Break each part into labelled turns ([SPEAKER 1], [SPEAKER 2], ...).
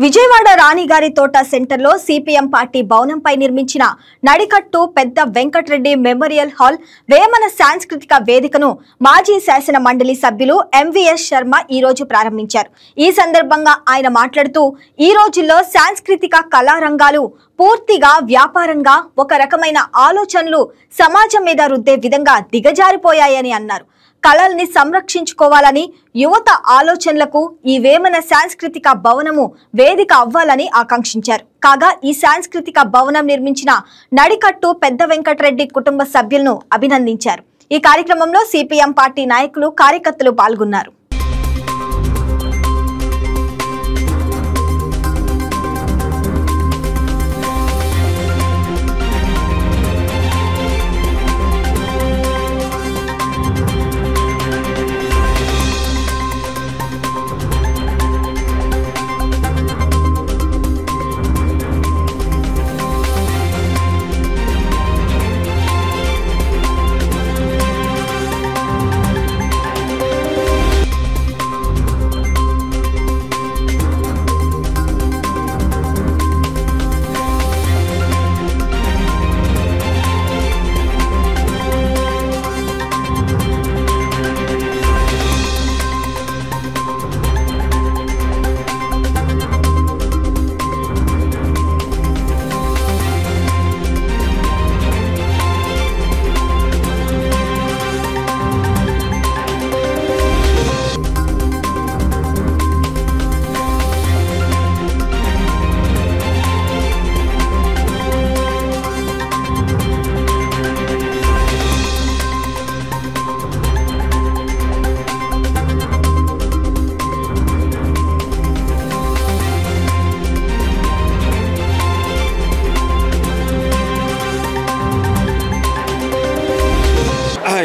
[SPEAKER 1] విజయవాడ రాణిగారి తోట సెంటర్లో CPM party భవనంపై నిర్మించిన నడికట్టు పెద్ద వెంకటరెడ్డి మెమోరియల్ హాల్ వేమన సాంస్కృతిక వేదికను మాజీ శాసన మండలి సభ్యులు ఎంవీఎస్ శర్మ ఈ రోజు ప్రారంభించారు. ఈ సందర్భంగా ఆయన మాట్లాడుతూ ఈ రోజుల్లో సాంస్కృతిక కళారంగాలు పూర్తిగా వ్యాపారంగా ఒక రకమైన ఆలోచనలు సమాజం మీద రుద్దే విధంగా దిగజారిపోయాయని అన్నారు. కళల్ని సంరక్షించుకోవాలని యువత ఆలోచనలకు ఈ వేమన సాంస్కృతిక భవనము వేదిక అవ్వాలని ఆకాంక్షించారు. కాగా ఈ సాంస్కృతిక భవనం నిర్మించిన నడికట్టు పెద్ద వెంకటరెడ్డి కుటుంబ సభ్యులను అభినందించారు. ఈ కార్యక్రమంలో సిపిఎం పార్టీ నాయకులు కార్యకర్తలు పాల్గొన్నారు.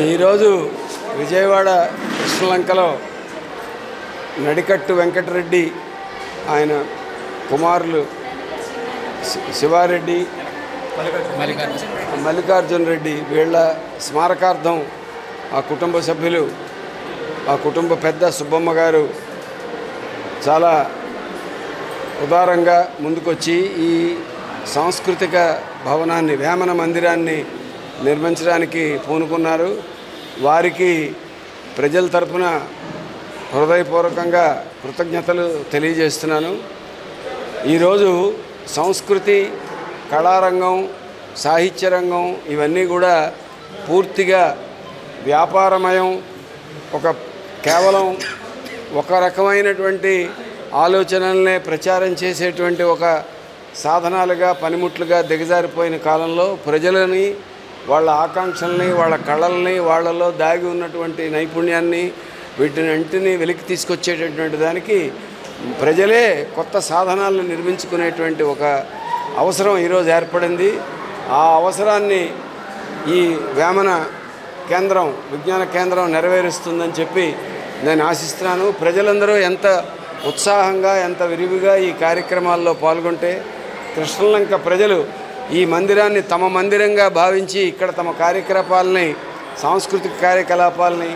[SPEAKER 2] ఈరోజు విజయవాడ కృష్ణలంకలో నడికట్టు వెంకటరెడ్డి ఆయన కుమారులు శివారెడ్డి మల్లికార్జున రెడ్డి వీళ్ళ స్మారకార్థం ఆ కుటుంబ సభ్యులు ఆ కుటుంబ పెద్ద సుబ్బమ్మ గారు చాలా ఉదారంగా ముందుకొచ్చి ఈ సాంస్కృతిక భవనాన్ని వేమన మందిరాన్ని నిర్మించడానికి పూనుకున్నారు. వారికి ప్రజల తరపున హృదయపూర్వకంగా కృతజ్ఞతలు తెలియజేస్తున్నాను. ఈరోజు సంస్కృతి, కళారంగం, సాహిత్య రంగం ఇవన్నీ కూడా పూర్తిగా వ్యాపారమయం, కేవలం ఒక రకమైనటువంటి ఆలోచనలనే ప్రచారం చేసేటువంటి ఒక సాధనాలుగా పనిముట్లుగా దిగజారిపోయిన కాలంలో ప్రజలని వాళ్ళ ఆకాంక్షల్ని, వాళ్ళ కళల్ని, వాళ్ళలో దాగి ఉన్నటువంటి నైపుణ్యాన్ని వీటినంటిని వెలికి తీసుకొచ్చేటటువంటి దానికి ప్రజలే కొత్త సాధనాలను నిర్మించుకునేటువంటి ఒక అవసరం ఈరోజు ఏర్పడింది. ఆ అవసరాన్ని ఈ వేమన కేంద్రం, విజ్ఞాన కేంద్రం నెరవేరుస్తుందని చెప్పి నేను ఆశిస్తున్నాను. ప్రజలందరూ ఎంత ఉత్సాహంగా, ఎంత విరివిగా ఈ కార్యక్రమాల్లో పాల్గొంటే కృష్ణలంక ప్రజలు ఈ మందిరాన్ని తమ మందిరంగా భావించి ఇక్కడ తమ కార్యకలాపాలని, సాంస్కృతిక కార్యకలాపాలని,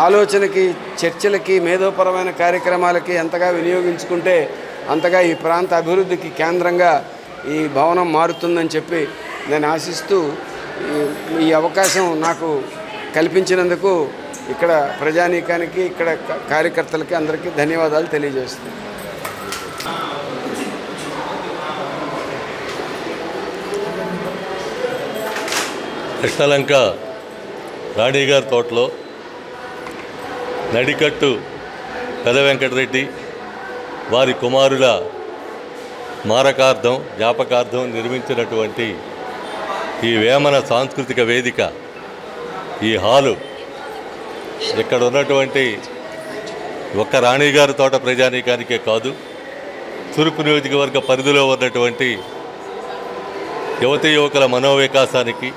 [SPEAKER 2] ఆలోచనకి, చర్చలకి, మేధోపరమైన కార్యక్రమాలకి ఎంతగా వినియోగించుకుంటే అంతగా ఈ ప్రాంత అభివృద్ధికి కేంద్రంగా ఈ భవనం మారుతుందని చెప్పి నేను ఆశిస్తూ ఈ అవకాశం నాకు కల్పించినందుకు ఇక్కడ ప్రజానీకానికి, ఇక్కడ కార్యకర్తలకి అందరికీ ధన్యవాదాలు తెలియజేస్తున్నాను.
[SPEAKER 3] కృష్ణలంక రాణిగారి తోటలో నడికట్టు పెద్ద వెంకటరెడ్డి వారి కుమారుల స్మారకార్థం, జ్ఞాపకార్థం నిర్మించినటువంటి ఈ వేమన సాంస్కృతిక వేదిక, ఈ హాలు ఇక్కడ ఉన్నటువంటి ఒక్క రాణిగారి తోట ప్రజానీకానికే కాదు, తూర్పు నియోజకవర్గ పరిధిలో ఉన్నటువంటి యువతీ యువకుల మనోవికాసానికి,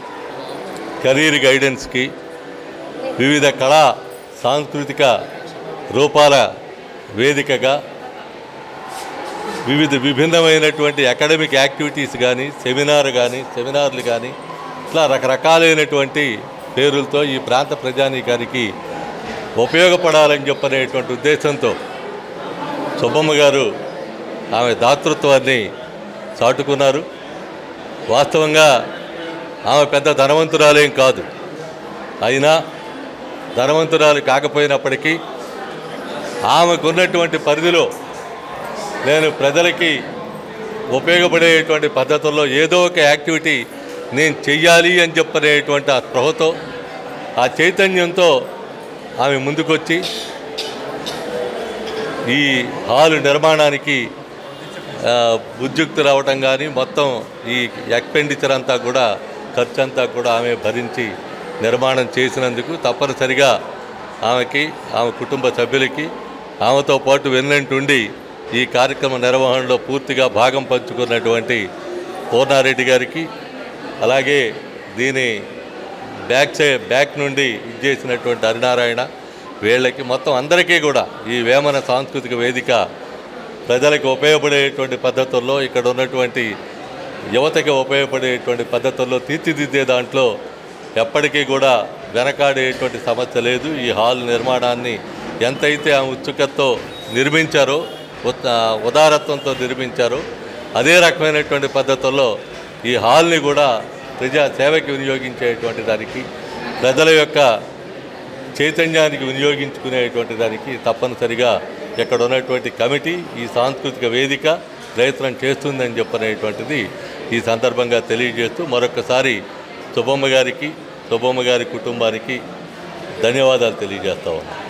[SPEAKER 3] కెరీర్ గైడెన్స్కి, వివిధ కళా సాంస్కృతిక రూపాల వేదికగా విభిన్నమైనటువంటి అకాడమిక్ యాక్టివిటీస్ కానీ, సెమినార్లు కానీ ఇట్లా రకరకాలైనటువంటి పేరులతో ఈ ప్రాంత ప్రజానీకానికి ఉపయోగపడాలని చెప్పనేటువంటి ఉద్దేశంతో సుబ్బమ్మ గారు ఆమె దాతృత్వాన్ని చాటుకున్నారు. వాస్తవంగా ఆమె పెద్ద ధనవంతురాలేం కాదు. అయినా ధనవంతురాలు కాకపోయినప్పటికీ ఆమెకున్నటువంటి పరిధిలో నేను ప్రజలకి ఉపయోగపడేటువంటి పద్ధతుల్లో ఏదో ఒక యాక్టివిటీ నేను చెయ్యాలి అని చెప్పనేటువంటి ఆ స్పృహతో, ఆ చైతన్యంతో ఆమె ముందుకొచ్చి ఈ హాలు నిర్మాణానికి ఉద్యుక్తు రావటం కానీ మొత్తం ఈ ఎక్స్పెండిచర్ అంతా కూడా ఖర్చు అంతా కూడా ఆమె భరించి నిర్మాణం చేసినందుకు తప్పనిసరిగా ఆమెకి, ఆమె కుటుంబ సభ్యులకి, ఆమెతో పాటు వెన్నంటుండి ఈ కార్యక్రమ నిర్వహణలో పూర్తిగా భాగం పంచుకున్నటువంటి పూర్ణారెడ్డి గారికి, అలాగే దీని బ్యాక్ నుండి ఇచ్చేసినటువంటి హరినారాయణ, వీళ్ళకి మొత్తం అందరికీ కూడా ఈ వేమన సాంస్కృతిక వేదిక ప్రజలకు ఉపయోగపడేటువంటి పద్ధతుల్లో, ఇక్కడ ఉన్నటువంటి యువతకి ఉపయోగపడేటువంటి పద్ధతుల్లో తీర్చిదిద్దే దాంట్లో ఎప్పటికీ కూడా వెనకాడేటువంటి సమస్య లేదు. ఈ హాల్ నిర్మాణాన్ని ఎంతైతే ఆ ఉత్సుకతతో నిర్మించారో, ఉదారత్వంతో నిర్మించారో, అదే రకమైనటువంటి పద్ధతుల్లో ఈ హాల్ని కూడా ప్రజా సేవకి వినియోగించేటువంటి దానికి, ప్రజల యొక్క చైతన్యానికి వినియోగించుకునేటువంటి దానికి తప్పనిసరిగా ఇక్కడ ఉన్నటువంటి కమిటీ, ఈ సాంస్కృతిక వేదిక ప్రయత్నం చేస్తుందని చెప్పనేటువంటిది ఈ సందర్భంగా తెలియజేస్తూ మరొకసారి సుబ్బమ్మ గారికి, సుబ్బమ్మ గారి కుటుంబానికి ధన్యవాదాలు తెలియజేస్తా ఉన్నాను.